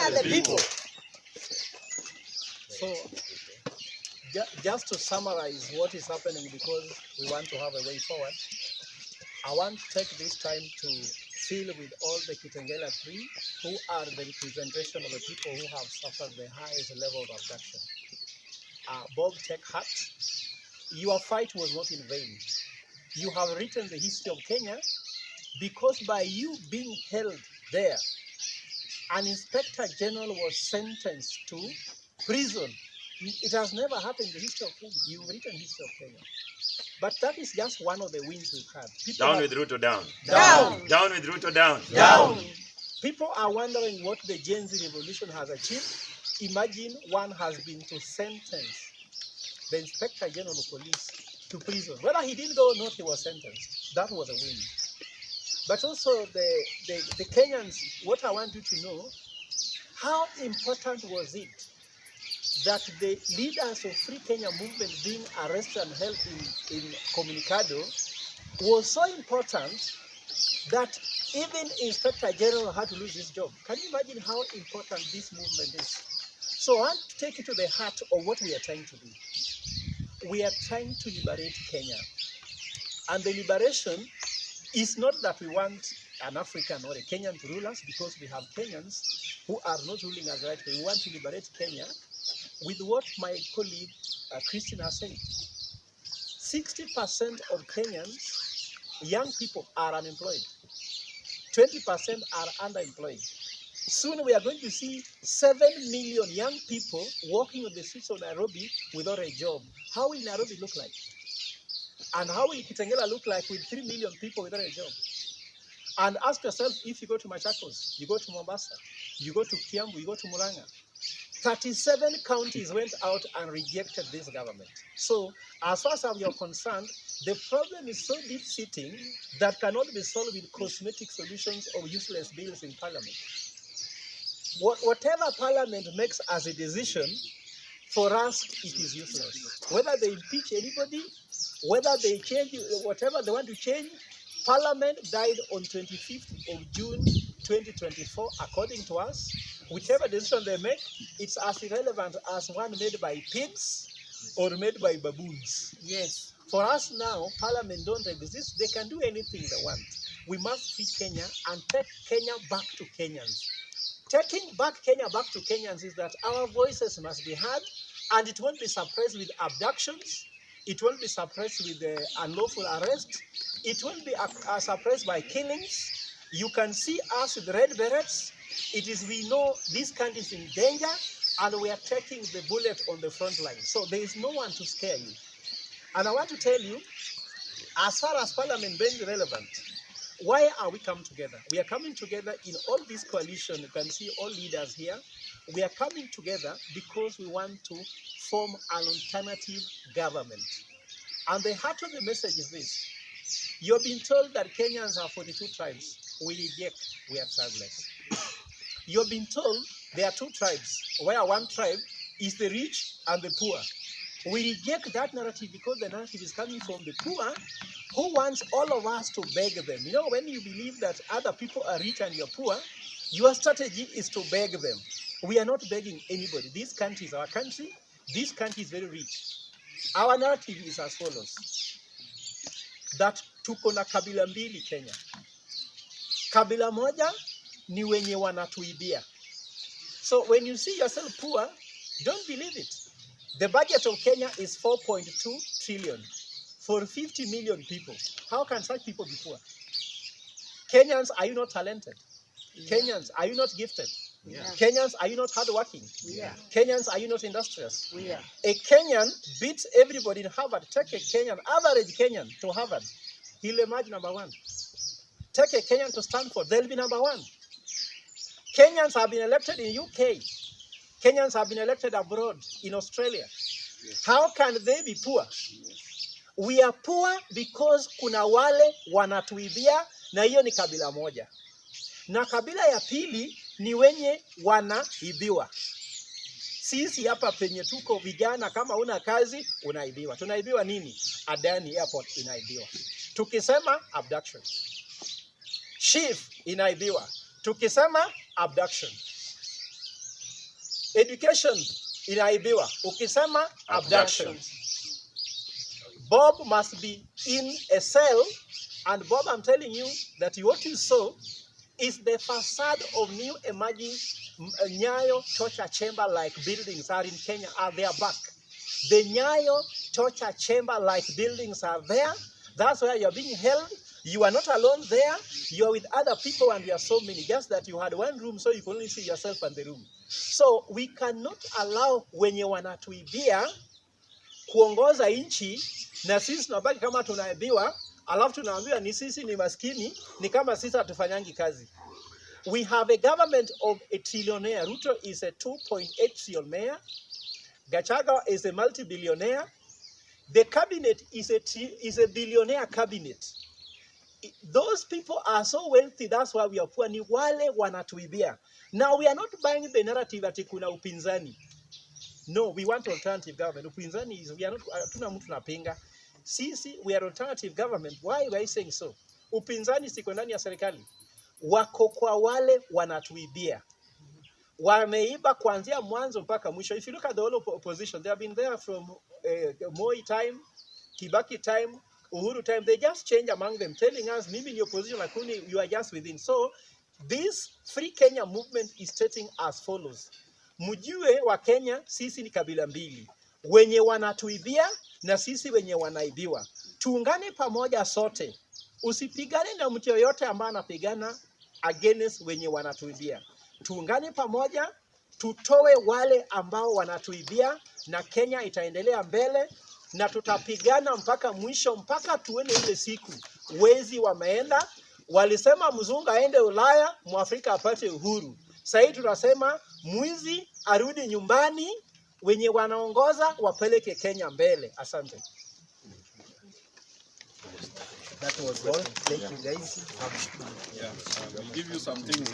are the people. So, just to summarize what is happening, because we want to have a way forward, I want to take this time to feel with all the Kitengela 3 who are the representation of the people who have suffered the highest level of abduction. Bob, take heart. Your fight was not in vain. You have written the history of Kenya because by you being held there, an inspector general was sentenced to prison. It has never happened in the history of Kenya. You've written history of Kenya. But that is just one of the wins we've had. Down with Ruto, down. Down. Down with Ruto, down. Down. People are wondering what the Gen Z revolution has achieved. Imagine one has been to sentence the Inspector General of Police to prison. Whether he did go or not, he was sentenced. That was a win. But also the Kenyans, what I want you to know, how important was it that the leaders of Free Kenya movement being arrested and held in Communicado was so important that even Inspector General had to lose his job. Can you imagine how important this movement is? So I want to take you to the heart of what we are trying to do. We are trying to liberate Kenya. And the liberation is not that we want an African or a Kenyan to rule us, because we have Kenyans who are not ruling us right. We want to liberate Kenya with what my colleague Christina said. 60% of Kenyans, young people, are unemployed. 20% are underemployed. Soon we are going to see 7 million young people walking on the streets of Nairobi without a job. How will Nairobi look like? And how will Kitengela look like with 3 million people without a job? And ask yourself, if you go to Machakos, you go to Mombasa, you go to Kiambu, you go to Murang'a, 37 counties went out and rejected this government. So, as far as we are concerned, the problem is so deep-sitting that cannot be solved with cosmetic solutions or useless bills in Parliament. Whatever Parliament makes as a decision, for us, it is useless. Whether they impeach anybody, whether they change, whatever they want to change, Parliament died on 25th of June 2024, according to us. Whichever decision they make, it's as irrelevant as one made by pigs or made by baboons. Yes. For us now, Parliament don't exist. They can do anything they want. We must free Kenya and take Kenya back to Kenyans. Taking back Kenya back to Kenyans is that our voices must be heard, and it won't be suppressed with abductions. It won't be suppressed with unlawful arrest. It won't be suppressed by killings. You can see us with red berets. It is, we know this country is in danger, and we are taking the bullet on the front line. So there is no one to scare you. And I want to tell you, as far as Parliament being relevant, why are we coming together? We are coming together in all this coalition. You can see all leaders here. We are coming together because we want to form an alternative government. And the heart of the message is this. You've been told that Kenyans have 42 tribes. We reject, we are tribeless. You've been told there are 2 tribes, where one tribe is the rich and the poor. We reject that narrative because the narrative is coming from the poor, who wants all of us to beg them. You know, when you believe that other people are rich and you're poor, your strategy is to beg them. We are not begging anybody. This country is our country. This country is very rich. Our narrative is as follows. That tuko na kabila mbili Kenya. Kabila moja ni wenye wanatuibia. So when you see yourself poor, don't believe it. The budget of Kenya is 4.2 trillion for 50 million people. How can such people be poor? Kenyans, are you not talented? Yeah. Kenyans, are you not gifted? Yeah. Kenyans, are you not hardworking? Yeah. Kenyans, are you not industrious? Yeah. A Kenyan beats everybody in Harvard. Take a Kenyan, average Kenyan to Harvard. He'll emerge number 1. Take a Kenyan to Stanford, they'll be number 1. Kenyans have been elected in UK. Kenyans have been elected abroad in Australia. Yes. How can they be poor? Yes. We are poor because kuna wale wanatuibia, na hiyo ni kabila moja. Na kabila ya pili ni wenye wanaibiwa. Sisi hapa penye tuko vijana, kama una kazi unaibiwa. Tunaibiwa nini? Adani Airport inaibiwa. Tukisema abduction. Chief inaibiwa. Tukisema abduction. Education inaibiwa. Ukisema abduction. Bob must be in a cell, and Bob, I'm telling you that what you saw is the facade of new emerging Nyayo torture chamber-like buildings are in Kenya, are there back. The Nyayo torture chamber-like buildings are there. That's where you're being held. You are not alone there. You are with other people, and you are so many. Just that you had one room, so you can only see yourself and the room. So we cannot allow wenye wanatuibia kuongoza nchi na sisi tunabaki kama tunaibiwa, alafu tunaambiwa ni sisi ni maskini, ni kama sisi hatufanyangi kazi. We have a government of a trillionaire. Ruto is a 2.8 trillionaire. Gachagua is a multi-billionaire. The cabinet is a billionaire cabinet. Those people are so wealthy, that's why we are poor. Ni wale wanatuibia. Now we are not buying the narrative ati kuna upinzani. No, we want alternative government. Upinzani is, we are not, tuna mtu napinga. Sisi, we are alternative government. Why are you saying so? Upinzani siko ndani ya serikali. Wako kwa wale wanatuibia. Wameiba kuanzia mwanzo mpaka mwisho. If you look at the whole opposition, they have been there from Moi time, Kibaki time, Uhuru time. They just change among them, telling us, mimi ni opposition, lakini you are just within. So, this Free Kenya movement is stating as follows. Mjue wa Kenya, sisi ni kabila mbili. Wenye wanatuibia na sisi wenye wanaibiwa. Tuungane pamoja sote. Usipigane na mtu yoyote ambaye anapigana against wenye wanatuibia. Tuungane pamoja, tutoe wale ambao wanatuibia, na Kenya itaendelea mbele, na tutapigana mpaka mwisho, mpaka tuone ile siku wezi wameenda. Walisema mzungu aende Ulaya, Mwafrika apate uhuru. Sasa tunasema mwizi arudi nyumbani, wenye wanaongoza wapeleke Kenya mbele. Asante. That was all. Thank you guys. Yeah, we'll give you some things.